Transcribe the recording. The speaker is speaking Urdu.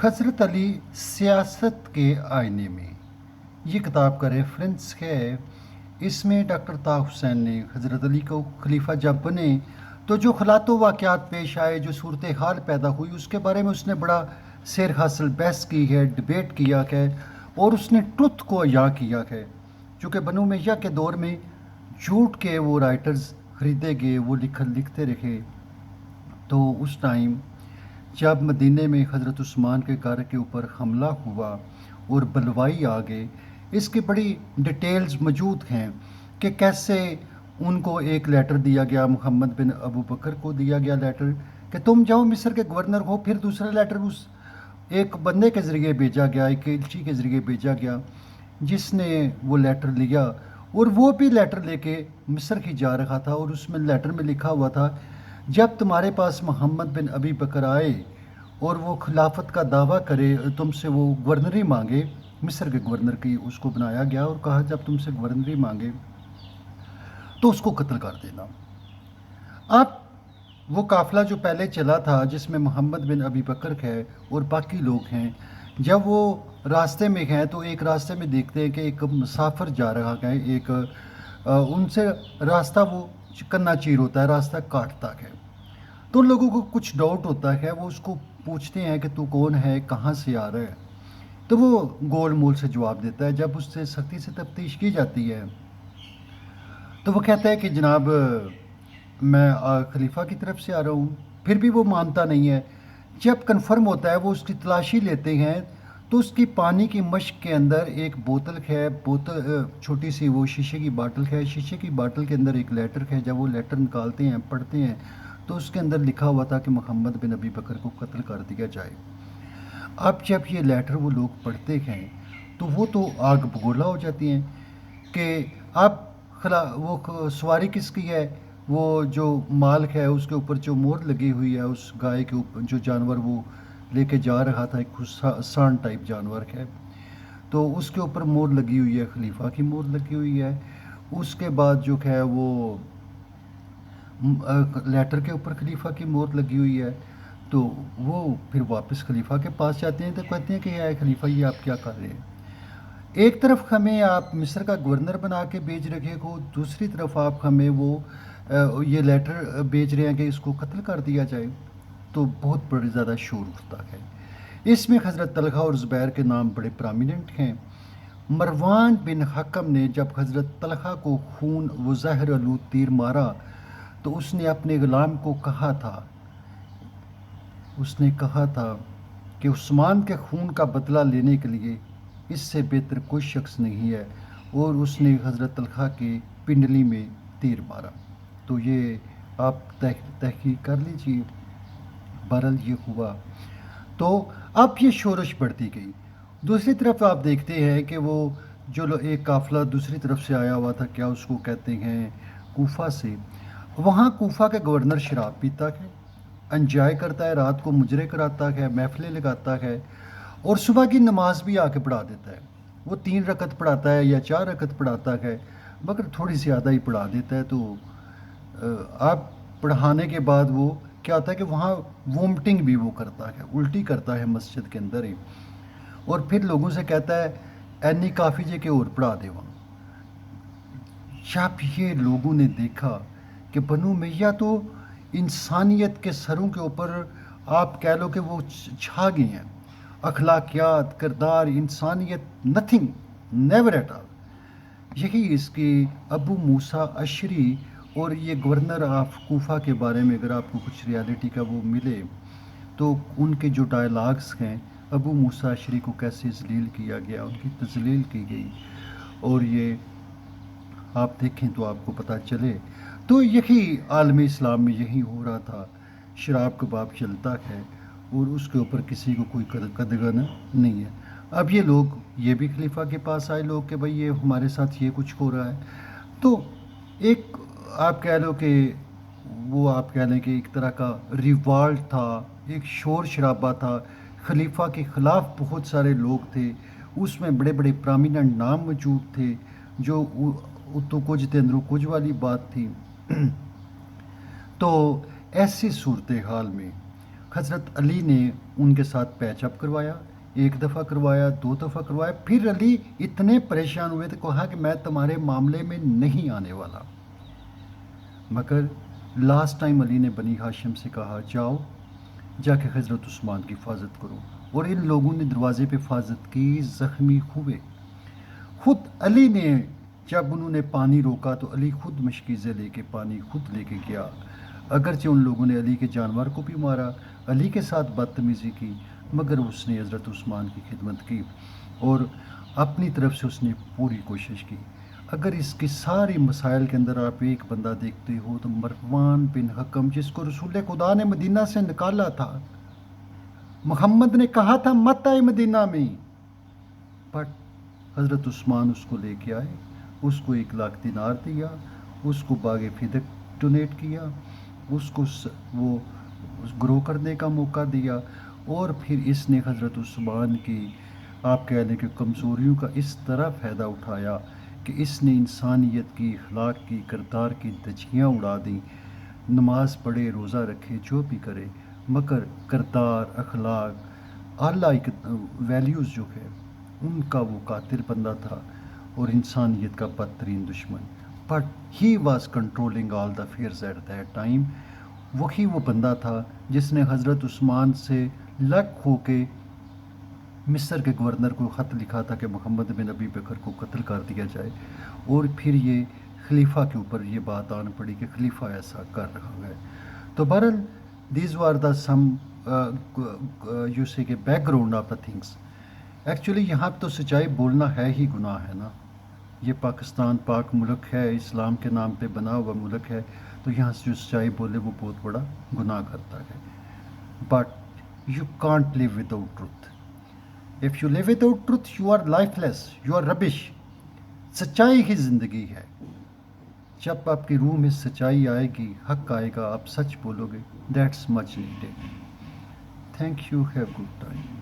حضرت علی سیاست کے آئینے میں، یہ کتاب کا ریفرنس ہے۔ اس میں ڈاکٹر طاء حسین نے حضرت علی کو خلیفہ جب بنے تو جو حالات و واقعات پیش آئے، جو صورتحال پیدا ہوئی، اس کے بارے میں اس نے بڑا سیر حاصل بحث کی ہے، ڈبیٹ کیا ہے، اور اس نے ٹروتھ کو عیاں کیا ہے۔ چونکہ بنو امیہ کے دور میں جھوٹ کے وہ رائٹرز خریدے گئے، وہ لکھتے رہے، تو اس ٹائم جب مدینے میں حضرت عثمان کے گھر کے اوپر حملہ ہوا اور بلوائی آ گئے، اس کی بڑی ڈیٹیلز موجود ہیں کہ کیسے ان کو ایک لیٹر دیا گیا، محمد بن ابو بکر کو دیا گیا لیٹر کہ تم جاؤ مصر کے گورنر ہو۔ پھر دوسرا لیٹر اس ایک بندے کے ذریعے بھیجا گیا، ایک ایلچی کے ذریعے بھیجا گیا، جس نے وہ لیٹر لیا، اور وہ بھی لیٹر لے کے مصر کی جا رہا تھا، اور اس میں لیٹر میں لکھا ہوا تھا جب تمہارے پاس محمد بن ابی بکر آئے اور وہ خلافت کا دعویٰ کرے، تم سے وہ گورنری مانگے، مصر کے گورنر کی اس کو بنایا گیا اور کہا جب تم سے گورنری مانگے تو اس کو قتل کر دینا۔ اب وہ قافلہ جو پہلے چلا تھا جس میں محمد بن ابی بکر ہے اور باقی لوگ ہیں، جب وہ راستے میں ہیں تو ایک راستے میں دیکھتے ہیں کہ ایک مسافر جا رہا ہے، ایک ان سے راستہ وہ چکنا چیر ہوتا ہے، راستہ کاٹتا ہے، تو ان لوگوں کو کچھ ڈاؤٹ ہوتا ہے، وہ اس کو پوچھتے ہیں کہ تو کون ہے، کہاں سے آ رہا ہے، تو وہ گول مول سے جواب دیتا ہے۔ جب اس سے سختی سے تفتیش کی جاتی ہے تو وہ کہتا ہے کہ جناب میں خلیفہ کی طرف سے آ رہا ہوں، پھر بھی وہ مانتا نہیں ہے۔ جب کنفرم ہوتا ہے، وہ اس کی تلاشی لیتے ہیں تو اس کی پانی کی مشق کے اندر ایک بوتل ہے، چھوٹی سی وہ شیشے کی باٹل ہے، شیشے کی باٹل کے اندر ایک لیٹر ہے۔ جب وہ لیٹر نکالتے ہیں، پڑھتے ہیں، تو اس کے اندر لکھا ہوا تھا کہ محمد بن ابی بکر کو قتل کر دیا جائے۔ اب جب یہ لیٹر وہ لوگ پڑھتے ہیں تو وہ تو آگ بگولا ہو جاتی ہیں کہ اب وہ سواری کس کی ہے، وہ جو مالک ہے اس کے اوپر جو مہر لگی ہوئی ہے، اس گائے کے اوپر جو جانور وہ لے کے جا رہا تھا، ایک سان ٹائپ جانور ہے، تو اس کے اوپر مہر لگی ہوئی ہے، خلیفہ کی مہر لگی ہوئی ہے۔ اس کے بعد جو ہے وہ لیٹر کے اوپر خلیفہ کی مہر لگی ہوئی ہے، تو وہ پھر واپس خلیفہ کے پاس جاتے ہیں تو کہتے ہیں کہ اے خلیفہ یہ آپ کیا کر رہے ہیں؟ ایک طرف ہمیں آپ مصر کا گورنر بنا کے بھیج رکھے ہو، دوسری طرف آپ ہمیں وہ یہ لیٹر بھیج رہے ہیں کہ اس کو قتل کر دیا جائے۔ تو بہت بڑی زیادہ شور اٹھتا ہے۔ اس میں حضرت طلحہ اور زبیر کے نام بڑے پرامیننٹ ہیں۔ مروان بن حکم نے جب حضرت طلحہ کو خون و زہر آلود تیر مارا تو اس نے اپنے غلام کو کہا تھا کہ عثمان کے خون کا بدلہ لینے کے لیے اس سے بہتر کوئی شخص نہیں ہے، اور اس نے حضرت طلحہ کے پنڈلی میں تیر مارا۔ تو یہ آپ تحقیق کر لیجئے، بہرحال یہ ہوا۔ تو اب یہ شورش بڑھتی گئی۔ دوسری طرف آپ دیکھتے ہیں کہ وہ جو ایک قافلہ دوسری طرف سے آیا ہوا تھا، کیا اس کو کہتے ہیں، کوفہ سے، وہاں کوفہ کے گورنر شراب پیتا ہے، انجوائے کرتا ہے، رات کو مجرے کراتا ہے، محفلیں لگاتا ہے، اور صبح کی نماز بھی آ کے پڑھا دیتا ہے۔ وہ 3 رکعت پڑھاتا ہے یا 4 رکعت پڑھاتا ہے، مگر تھوڑی سی زیادہ ہی پڑھا دیتا ہے۔ تو آپ پڑھانے کے بعد وہ کیا ہوتا ہے کہ وہاں وومٹنگ بھی وہ کرتا ہے، الٹی کرتا ہے مسجد کے اندر ہی، اور پھر لوگوں سے کہتا ہے اینی کافی جے کے اور پڑھا دے وہاں۔ جب یہ لوگوں نے دیکھا کہ بنو امیہ تو انسانیت کے سروں کے اوپر آپ کہہ لو کہ وہ چھا گئے ہیں، اخلاقیات، کردار، انسانیت، نتھنگ، نیور ایٹ آل۔ یہی اس کی ابو موسیٰ اشری اور یہ گورنر آف کوفہ کے بارے میں اگر آپ کو کچھ ریالٹی کا وہ ملے تو ان کے جو ڈائلاگس ہیں، ابو موسیٰ اشری کو کیسے ذلیل کیا گیا، ان کی تذلیل کی گئی، اور یہ آپ دیکھیں تو آپ کو پتہ چلے۔ تو یہی عالم اسلام میں یہی ہو رہا تھا، شراب کباب چلتا ہے اور اس کے اوپر کسی کو کوئی قدغن نہیں ہے۔ اب یہ لوگ یہ بھی خلیفہ کے پاس آئے لوگ کہ بھئی یہ ہمارے ساتھ یہ کچھ ہو رہا ہے، تو ایک آپ کہہ لو کہ وہ آپ کہہ لیں کہ ایک طرح کا ریوالٹ تھا، ایک شور شرابہ تھا، خلیفہ کے خلاف بہت سارے لوگ تھے، اس میں بڑے بڑے پرامیننٹ نام موجود تھے، جو تو کچھ تے اندرو کچھ والی بات تھی۔ تو ایسی صورتحال میں حضرت علی نے ان کے ساتھ پیچ اپ کروایا، ایک دفعہ کروایا، دو دفعہ کروایا، پھر علی اتنے پریشان ہوئے تو کہا کہ میں تمہارے معاملے میں نہیں آنے والا، مگر لاسٹ ٹائم علی نے بنی ہاشم سے کہا جاؤ جا کے حضرت عثمان کی حفاظت کرو، اور ان لوگوں نے دروازے پہ حفاظت کی، زخمی ہوئے۔ خود علی نے جب انہوں نے پانی روکا تو علی خود مشکیزیں لے کے پانی خود لے کے گیا، اگرچہ ان لوگوں نے علی کے جانور کو بھی مارا، علی کے ساتھ بدتمیزی کی، مگر اس نے حضرت عثمان کی خدمت کی اور اپنی طرف سے اس نے پوری کوشش کی۔ اگر اس کی ساری مسائل کے اندر آپ ایک بندہ دیکھتے ہو تو مروان بن حکم، جس کو رسول خدا نے مدینہ سے نکالا تھا، محمد نے کہا تھا مت آئے مدینہ میں، بٹ حضرت عثمان اس کو لے کے آئے، اس کو 1,00,000 دینار دیا، اس کو باغ فدق ڈونیٹ کیا، اس کو وہ گرو کرنے کا موقع دیا، اور پھر اس نے حضرت عثمان کی آپ کہہ لیں کہ کمزوریوں کا اس طرح فائدہ اٹھایا کہ اس نے انسانیت کی، اخلاق کی، کردار کی دھجیاں اڑا دیں۔ نماز پڑھے، روزہ رکھے، جو بھی کرے، مگر کردار، اخلاق، اعلیٰ ویلیوز جو ہے ان کا وہ قاتل بندہ تھا اور انسانیت کا بدترین دشمن، but he was controlling all the fears at that time. وہی وہ بندہ تھا جس نے حضرت عثمان سے لگ ہو کے مصر کے گورنر کو خط لکھا تھا کہ محمد بن ابی بکر کو قتل کر دیا جائے، اور پھر یہ خلیفہ کے اوپر یہ بات آن پڑی کہ خلیفہ ایسا کر رہا ہے۔ تو بہرحال these are the some you say کہ background of the things. Actually یہاں تو سچائی بولنا ہے ہی گناہ ہے نا، یہ پاکستان پاک ملک ہے، اسلام کے نام پہ بنا ہوا ملک ہے، تو یہاں سے جو سچائی بولے وہ بہت بڑا گناہ کرتا ہے، but you can't live without truth. If you live without truth, you are lifeless, you are rubbish. سچائی ہی زندگی ہے۔ جب آپ کی روح میں سچائی آئے گی، حق آئے گا، آپ سچ بولو گے، that's much needed. Thank you, have good time.